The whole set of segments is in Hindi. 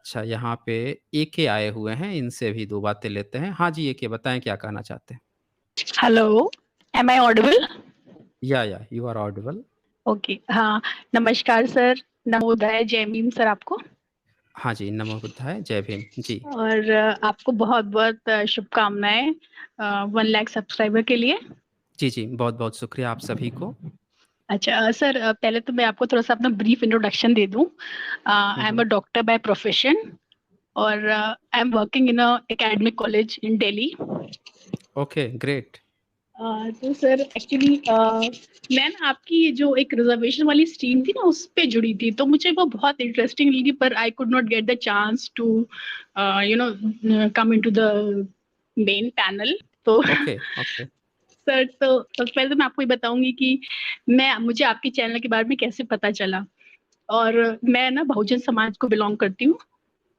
अच्छा, यहाँ पे एके आए हुए हैं, इनसे भी 2 बातें लेते हैं। हाँ जी, एके बताएँ क्या कहना चाहते हैं? Hello, am I audible? या यू आर ऑडिबल। ओके, हाँ, नमस्कार सर, नवोदय, जय भीम सर आपको। हाँ जी, नमो बुद्धाय, जय भीम। जी। और आपको बहुत-बहुत शुभकामनाएँ 1 लाख सब्सक्राइबर के लिए। जी, बहुत-बहुत शुक्रिया आप सभी को। अच्छा सर पहले तो मैं आपको थोड़ा-सा अपना ब्रीफ इंट्रोडक्शन दे दूँ। Hmm, I am a hmm. Doctor by profession और I am working in a academic college in Delhi. Okay, great. तो सर एक्चुअली मैं ना आपकी जो एक रिजर्वेशन वाली स्ट्रीम थी ना उस पे जुड़ी थी, तो मुझे वो बहुत इंटरेस्टिंग लगी पर I could not get the chance to you know come into the main panel. तो ओके, ओके। सर तो सबसे पहले तो मैं आपको ये बताऊंगी कि मुझे आपके चैनल के बारे में कैसे पता चला। और मैं ना बहुजन समाज को बिलोंग करती हूँ।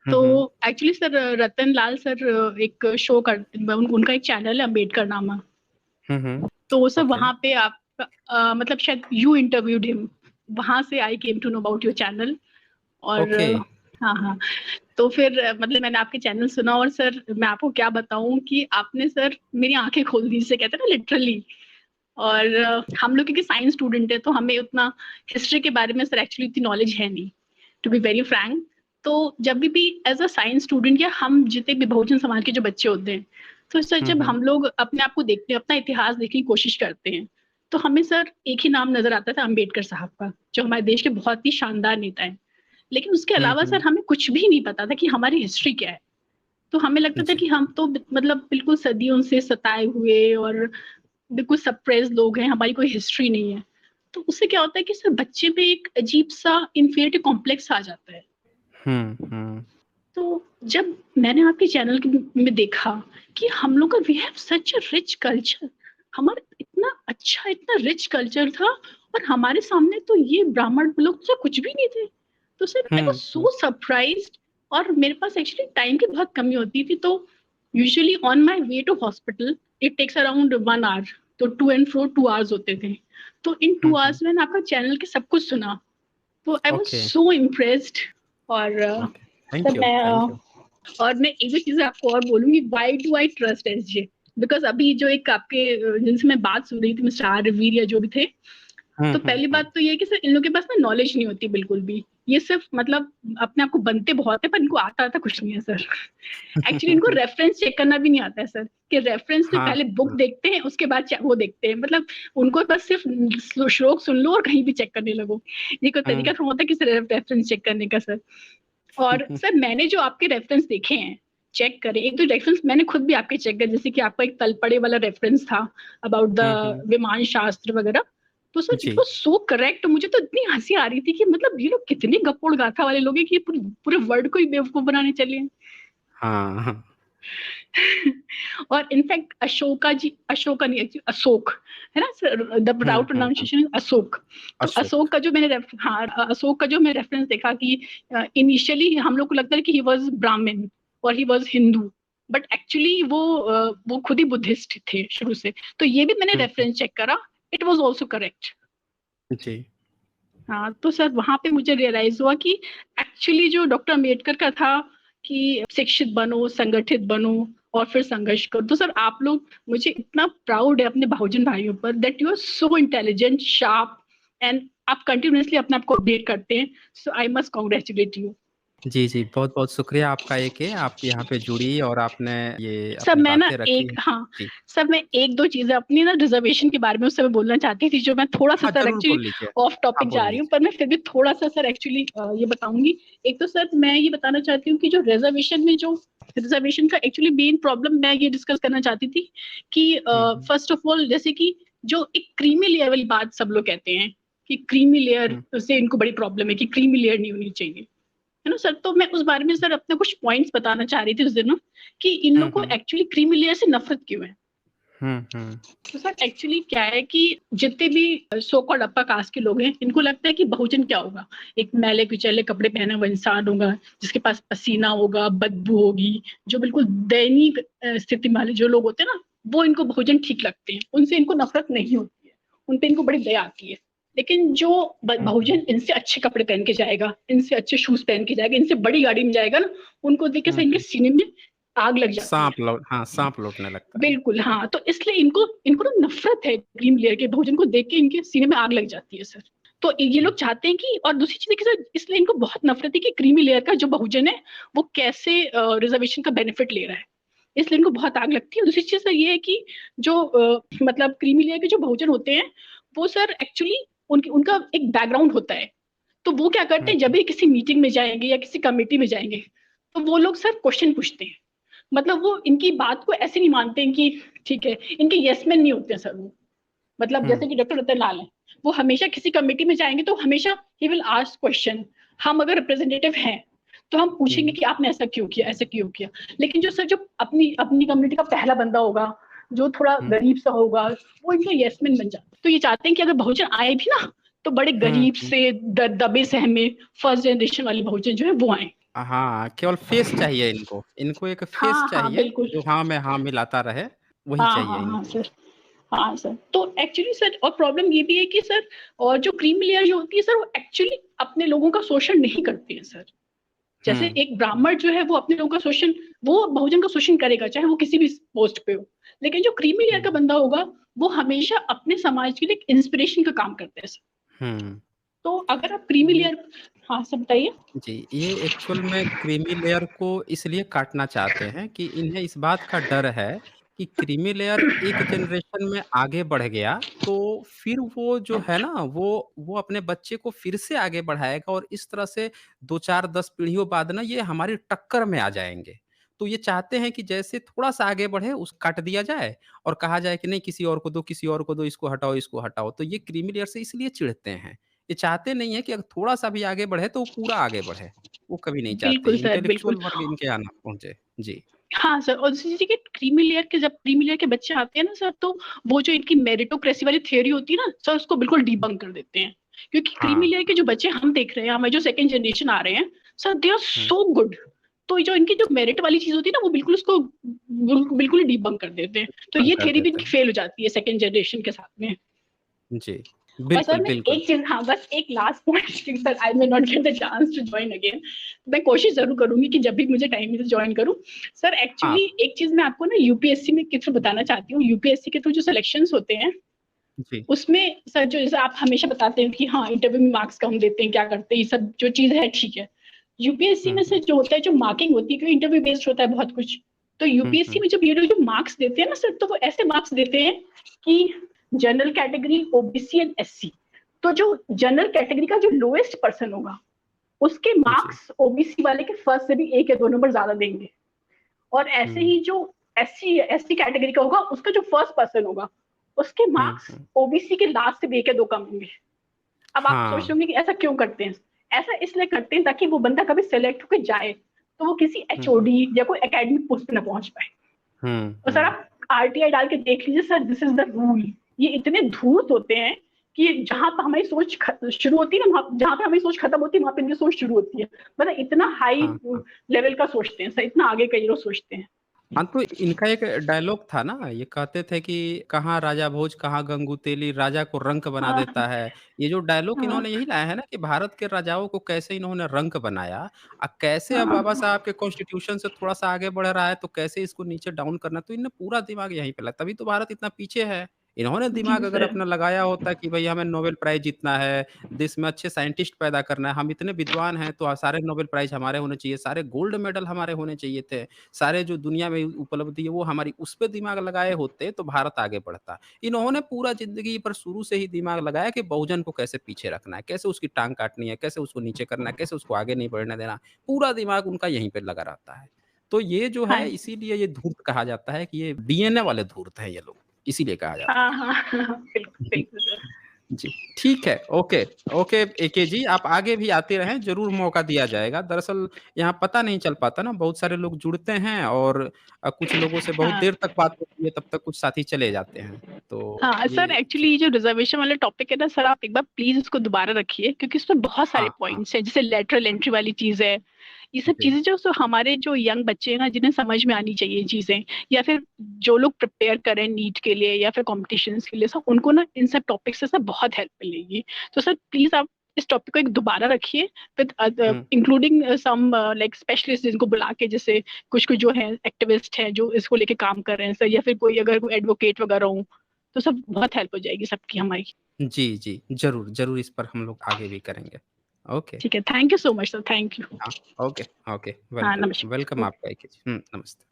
हुँ, तो हुँ। एक्चुअली सर रतन लाल सर एक शो करते, उनका एक चैनल है अम्बेडकर नामा। हुँ, हुँ। तो सर ओके, वहाँ पे आप मतलब शायद यू इंटरव्यूड हिम, वहाँ से I came to know about your channel. और ओके। हाँ, हाँ। तो फिर मतलब मैंने आपके चैनल सुना और सर मैं आपको क्या बताऊँ कि आपने सर मेरी आँखें खोल दी, जिसे कहते हैं ना लिटरली। और हम लोग क्योंकि साइंस स्टूडेंट है तो हमें उतना हिस्ट्री के बारे में सर एक्चुअली इतनी नॉलेज है नहीं, टू बी वेरी फ्रैंक। तो जब भी एज अ साइंस स्टूडेंट या हम जितने भी बहुजन समाज के जो बच्चे होते हैं, तो सर हुँ, जब हुँ। हम लोग अपने आप को देखते हैं, अपना इतिहास देखने की कोशिश करते हैं, तो हमें सर एक ही नाम नजर आता था, अम्बेडकर साहब का, जो हमारे देश के बहुत ही शानदार नेता है। लेकिन उसके हुँ, अलावा सर हुँ। हमें कुछ भी नहीं पता था कि हमारी हिस्ट्री क्या है। तो हमें लगता था जी। कि हम तो मतलब बिल्कुल सदियों से सताए हुए और बिल्कुल सप्रेस लोग हैं, हमारी कोई हिस्ट्री नहीं है। तो उससे क्या होता है कि सर बच्चे में एक अजीब सा इंफीरियरिटी कॉम्प्लेक्स आ जाता है। हुँ, हुँ। तो जब मैंने आपके चैनल में देखा कि हम लोग का we have such a rich culture, हमारा इतना अच्छा इतना रिच कल्चर था, और हमारे सामने तो ये ब्राह्मण लोग तो कुछ भी नहीं थे। तो sir I was hmm, hmm. So surprised. और मेरे पास एक्चुअली टाइम की बहुत कमी होती थी, तो usually on my way to hospital it takes around 1 hour, तो टू एंड फ्रो 2 आवर्स होते थे। तो इन टू हुँ, हुँ। आवर्स मैंने आपका चैनल के सब कुछ सुना, तो I was okay, so impressed. और ओके। थैंक तब यू, मैं थैंक यू। और मैं एक भी चीज आपको और बोलूंगी, why do I trust SJ? Because अभी जो एक आपके जिनसे मैं बात सुन रही थी, मिस्टर आर्यवीर या जो भी थे, हुँ, तो हुँ, पहली हुँ। बात तो ये है कि सर इन लोगों के पास ना नॉलेज नहीं होती बिल्कुल भी। ये सिर्फ मतलब अपने आप को बनते बहुत है, पर इनको आता कुछ नहीं है सर। एक्चुअली इनको रेफरेंस चेक करना भी नहीं आता है सर, कि रेफरेंस तो हाँ, पहले बुक हाँ। देखते हैं उसके बाद वो देखते हैं, मतलब उनको बस सिर्फ श्लोक सुन लो और कहीं भी चेक करने लगो। ये कोई तरीका हुँ। थोड़ा होता है कि रेफरेंस चेक करने का सर। और सर मैंने जो आपके रेफरेंस देखे हैं, चेक करें, एक तो रेफरेंस मैंने खुद भी आपके चेक करे, जैसे कि आपका एक तलपड़े वाला रेफरेंस था अबाउट द हुँ, हुँ। विमान शास्त्र वगैरह। तो सर इट जी। वाज सो करेक्ट, मुझे तो इतनी हंसी आ रही थी कि मतलब ये लोग कितने गप्पोड़ गाथा वाले लोग हैं कि ये पूरे पूरे वर्ल्ड को ही बेवकूफ बनाने चले हैं। हाँ, हाँ। और इनफैक्ट अशोका जी, अशोका नहीं एक्चुअली अशोक है ना sir, the hmm, route hmm, hmm. Pronunciation is Ashok. तो अशोक। अशोक का जो मैंने हाँ अशोक का जो मैंने रेफरेंस देखा कि इनिशियली हम लोग को लगता है कि ही वाज ब्राह्मण और he was Hindu, but actually वो खुद ही बुद्धिस्ट थे शुरू से। तो ये भी मैंने हुँ, हुँ। रेफरेंस चेक करा, इट वाज आल्सो करेक्ट। जी। हाँ, तो सर वहां पे मुझे रियलाइज हुआ कि एक्चुअली जो डॉक्टर अम्बेडकर का था कि शिक्षित बनो, संगठित बनो और फिर संघर्ष करो, तो सर आप लोग, मुझे इतना प्राउड है अपने बहुजन भाइयों पर that you are so intelligent sharp, and आप कंटिन्यूअसली अपने आप को अपडेट करते हैं। So I must congratulate you. जी, बहुत-बहुत शुक्रिया आपका एके, आप यहाँ पे जुड़ी और आपने ये सर अपनी मैं ना बातें रखी एक हैं। हाँ, जी। सर मैं 1-2 चीज़ें अपनी ना रिज़र्वेशन के बारे में उस समय बोलना चाहती थी, जो मैं थोड़ा-सा हाँ, सर ज़रूर एक्चुअली बोल लीजिए। ऑफ हाँ, टॉपिक बोल जा रही हूँ, लीजिए। पर मैं फिर भी थोड़ा-सा सर एक्चुअली ये बताऊँगी। एक तो सर मैं ये बताना चाहती हूँ कि जो रिज़र्वेशन में जो रिज़र्वेशन का एक्चुअली मेन प्रॉब्लम मैं ये डिस्कस करना चाहती थी कि हुँ, हुँ। फर्स्ट ऑफ ऑल जैसे कि जो एक क्रीमी लेयर वाली बात सब लोग कहते हैं कि क्रीमी लेयर हुँ, से इनको बड़ी प्रॉब्लम है कि क्रीमी लेयर नहीं होनी चाहिए। है ना सर? तो मैं उस बारे में सर अपने कुछ पॉइंट्स बताना चाह रही थी उस दिन ना, कि इन हुँ, लोग को हुँ। एक्चुअली क्रीमी लेयर से नफ़रत क्यों है? हुँ, हुँ। तो सर एक्चुअली क्या है कि जितने भी सो कॉल्ड अपर कास्ट के लोग हैं, इनको लगता है कि बहुजन क्या होगा? एक मैले-कुचैले कपड़े पहना हुआ इंसान होगा, जिसके पास पसीना होगा, बदबू होगी, जो बिल्कुल दैनिक स्थिति वाले जो लोग होते हैं ना, वो इनको बहुजन ठीक लगते हैं। उनसे इनको नफ़रत नहीं होती है, उन पे इनको बड़ी दया आती है। लेकिन जो बहुजन इनसे अच्छे कपड़े पहन के जाएगा, इनसे अच्छे शूज पहन के जाएगा, इनसे बड़ी गाड़ी में जाएगा ना, उनको देख के सर इनके सीने में आग लग जाती है। सांप लौटने लगता है। बिल्कुल हाँ, तो इसलिए इनको इनको ना नफरत है क्रीम लेयर के, बहुजन को देख के इनके सीने में आग लग जाती है सर। तो ये लोग चाहते हैं कि, और दूसरी चीज देखिए सर, इसलिए इनको बहुत नफरत है कि क्रीमी लेयर का जो बहुजन है वो कैसे रिजर्वेशन का बेनिफिट ले रहा है, इसलिए इनको बहुत आग लगती है। दूसरी चीज सर ये है कि जो मतलब क्रीमी लेयर के जो बहुजन होते हैं वो सर एक्चुअली उनकी उनका एक बैकग्राउंड होता है। तो वो क्या करते हैं, जब भी किसी मीटिंग में जाएंगे या किसी कमेटी में जाएंगे, तो वो लोग सर क्वेश्चन पूछते हैं। मतलब वो इनकी बात को ऐसे नहीं मानते हैं कि ठीक है, इनके यस मैन नहीं होते हैं सर वो। मतलब जैसे कि डॉक्टर रतन लाल है, वो हमेशा किसी कमेटी में जाएंगे तो हमेशा ही विल आस्क क्वेश्चन। हम अगर रिप्रेजेंटेटिव हैं तो हम पूछेंगे कि आपने ऐसा क्यों किया, ऐसा क्यों किया। लेकिन जो सर जो अपनी अपनी कम्युनिटी का पहला बंदा होगा, जो थोड़ा गरीब सा होगा, वो इनका यस मैन बन जाता है। तो ये चाहते हैं कि अगर बहुजन आए भी ना, तो बड़े गरीब से दबे सहमे फर्स्ट जनरेशन वाले बहुजन जो है वो आए। हाँ, केवल फेस चाहिए इनको, इनको एक फेस हाँ हाँ चाहिए बिल्कुल। जो हाँ में हाँ मिलाता रहे, वही हाँ चाहिए हाँ हाँ इनको। सर। हाँ सर, तो एक्चुअली सर और प्रॉब्लम ये भी है कि सर, और जो क्रीम लेयर जो होती है सर, वो एक्चुअली अपने लोगों का शोषण नहीं करती है सर। जैसे एक ब्राह्मण जो है वो अपने लोगों का शोषण, वो बहुजन का शोषण करेगा चाहे वो किसी भी पोस्ट पे हो। लेकिन जो क्रीमी लेयर का बंदा होगा, वो हमेशा अपने समाज के लिए इंस्पिरेशन का काम करते हैं सर। तो अगर आप क्रीमी ये लेयर, हाँ सब बताइए। जी, ये एक्चुअल में क्रीमी लेयर को इसलिए काटना चाहते हैं कि इन्हें इस बात का डर है कि क्रीमी लेयर एक जनरेशन में आगे बढ़ गया, तो फिर वो जो है ना, वो अपने बच्चे को फिर से आगे बढ़ाएगा और इस तरह से 2, 4, 10 पीढ़ियों बाद ना ये हमारी टक्कर में आ जाएँगे। तो ये चाहते हैं कि जैसे थोड़ा-सा आगे बढ़े, उस काट दिया जाए और कहा जाए कि नहीं किसी और को दो, किसी और को दो, इसको हटाओ, इसको हटाओ। तो ये क्रीमी लेयर से इसलिए चिढ़ते हैं। ये चाहते नहीं है कि अगर थोड़ा-सा भी आगे बढ़े तो वो पूरा आगे बढ़े। वो कभी नहीं चाहते, बिल्कुल सर बिल्कुल। इंटेलेक्चुअल वर्ग इनके आना पहुँचे। जी। हाँ सर, और दूसरी चीज़ कि क्रीमी लेयर के, जब क्रीमी लेयर के बच्चे आते हैं ना सर, तो वो जो इनकी मेरिटोक्रेसी वाली थ्योरी होती है ना सर, उसको बिल्कुल डिबंक कर देते हैं। क्योंकि क्रीमी हाँ। लेयर के जो बच्चे हम देख रहे हैं, हमारे जो सेकंड जनरेशन आ रहे हैं सर, दे आर हुँ, सो गुड। तो जो इनकी जो मेरिट वाली चीज होती है ना, वो बिल्कुल उसको बिल्कुल ही डिबंक कर देते हैं। तो बंद ये कर थ्योरी भी देते इनकी हैं। फेल हो जाती है सेकंड जनरेशन के साथ में। जी। और सर बिल्कुल, मैं बिल्कुल। एक चीज, हाँ बस एक last point, sir I may not get the chance to join again. मैं कोशिश जरूर करूंगी कि जब भी मुझे टाइम मिले ज्वाइन करूं। सर हाँ, एक्चुअली एक चीज मैं आपको ना यूपीएससी में के थ्रू बताना चाहती हूँ। यूपीएससी के थ्रू जो सिलेक्शंस होते हैं, जी। उसमें सर जो जैसे आप हमेशा बताते हैं कि हाँ इंटरव्यू में मार्क्स कम देते हैं, क्या करते हैं, ये सब जो चीज है ठीक है। यूपीएससी हुँ, में से हुँ। जो होता है, जो मार्किंग होती है, क्योंकि इंटरव्यू बेस्ड होता है बहुत कुछ। तो हुँ, यूपीएससी हुँ। में जब ये लोग जो मार्क्स देते हैं ना सर, तो वो ऐसे मार्क्स देते हैं कि general category, OBC and SC, तो जो जनरल कैटेगरी का जो लोएस्ट पर्सन होगा, उसके जी। मार्क्स ओबीसी वाले के फर्स्ट से भी 1 या 2 नंबर ज्यादा देंगे। और ऐसे हुँ, ही जो एससी एसटी कैटेगरी का होगा, उसका जो फर्स्ट पर्सन होगा, उसके हुँ, मार्क्स हुँ। ओबीसी के लास्ट से भी 1 या 2 कम होंगे। अब आप सोच रहे हाँ। होंगे कि ऐसा क्यों करते हैं। ऐसा इसलिए करते हैं ताकि वो बंदा कभी सेलेक्ट होकर जाए तो वो किसी हुँ, हुँ। एचओडी या कोई एकेडमिक पोस्ट पे ना पहुंच पाए। हुँ, तो सर हुँ। आप आरटीआई डाल के देख लीजिए sir, this is the rule. ये इतने धूर्त होते हैं कि जहां पर हमारी सोच शुरू होती है ना, जहां पे हमारी सोच खत्म होती है, वहां पे इनकी सोच शुरू होती है। मतलब इतना हाई हाँ, हाँ। लेवल का सोचते हैं सर, इतना आगे का ये लोग सोचते हैं। हाँ, तो इनका एक डायलॉग था ना, ये कहते थे कि कहाँ राजा भोज, कहाँ गंगू तेली, राजा को रंक बना हाँ देता है। ये जो डायलॉग हाँ इन्होंने यही लाया है ना कि भारत के राजाओं को कैसे इन्होंने रंक बनाया कैसे अब बाबा हाँ साहब के कॉन्स्टिट्यूशन से थोड़ा-सा आगे बढ़ रहा है, तो कैसे इसको नीचे डाउन करना। तो इन्होंने पूरा दिमाग यहीं पे लगा तभी तो भारत इतना पीछे है। इन्होंने जी दिमाग अगर सर। अपना लगाया होता कि भई हमें नोबेल प्राइज़ जीतना है, देश में अच्छे साइंटिस्ट पैदा करना है, हम इतने विद्वान हैं, तो सारे नोबेल प्राइज़ हमारे होने चाहिए, सारे गोल्ड मेडल हमारे होने चाहिए थे। सारे जो दुनिया में उपलब्धि है वो हमारी उस पे दिमाग लगाए होते तो भारत आगे बढ़ता। इन्होंने पूरा ज़िंदगी पर शुरू से ही दिमाग लगाया कि बहुजन को कैसे पीछे रखना है, कैसे उसकी टाँग काटनी है, कैसे उसको नीचे करना है, कैसे उसको आगे नहीं बढ़ने देना। पूरा दिमाग उनका यहीं पे लगा रहता है। तो ये जो हाँ है इसीलिए ये धूर्त कहा जाता है कि ये डीएनए वाले धूर्त हैं ये लोग, इसीलिए कहा जाता हाँ है। हाँ हाँ, बिल्कुल बिल्कुल सर। जी, ठीक है, ओके, ओके एके जी, आप आगे भी आते रहें, ज़रूर मौका दिया जाएगा। दरअसल यहाँ पता नहीं चल पाता ना, बहुत सारे लोग जुड़ते हैं और कुछ लोगों से बहुत हाँ देर तक बात होती है, तब तक कुछ साथी चले जाते हैं। तो हाँ सर, ये एक्चुअली ठीक ये जो रिजर्वेशन वाला टॉपिक है ना सर, आप एक बार प्लीज इसको दोबारा रखिए, क्योंकि इसमें बहुत सारे हाँ, हाँ, पॉइंट्स हैं, जैसे लेटरल एंट्री वाली चीज है, ये सब जी। चीज़ें जो सो हमारे जो यंग बच्चे हैं ना, जिन्हें समझ में आनी चाहिए चीज़ें, या फिर जो लोग प्रिपेयर कर रहे हैं नीट के लिए या फिर कॉम्पिटिशन्स के लिए, सब उनको ना इन सब टॉपिक से सब बहुत हेल्प मिलेगी। तो सर प्लीज़ आप इस टॉपिक को एक दोबारा रखिए with whom. Including some like specialist जिनको बुला के, जैसे कुछ-कुछ जो है एक्टिविस्ट हैं जो इसको लेके काम कर रहे हैं सर, या फिर कोई अगर कोई एडवोकेट वगैरह हो, तो सब बहुत हेल्प हो जाएगी सबकी हमारी। जी, जी। ज़रूर, ज़रूर इस पर हम लोग आगे भी करेंगे। ओके। ठीक है, thank you so much sir, thank you. हाँ, ओके, ओके। हाँ, वेलकम, नमस्कार। वेलकम आपका एक हुँ, नमस्ते।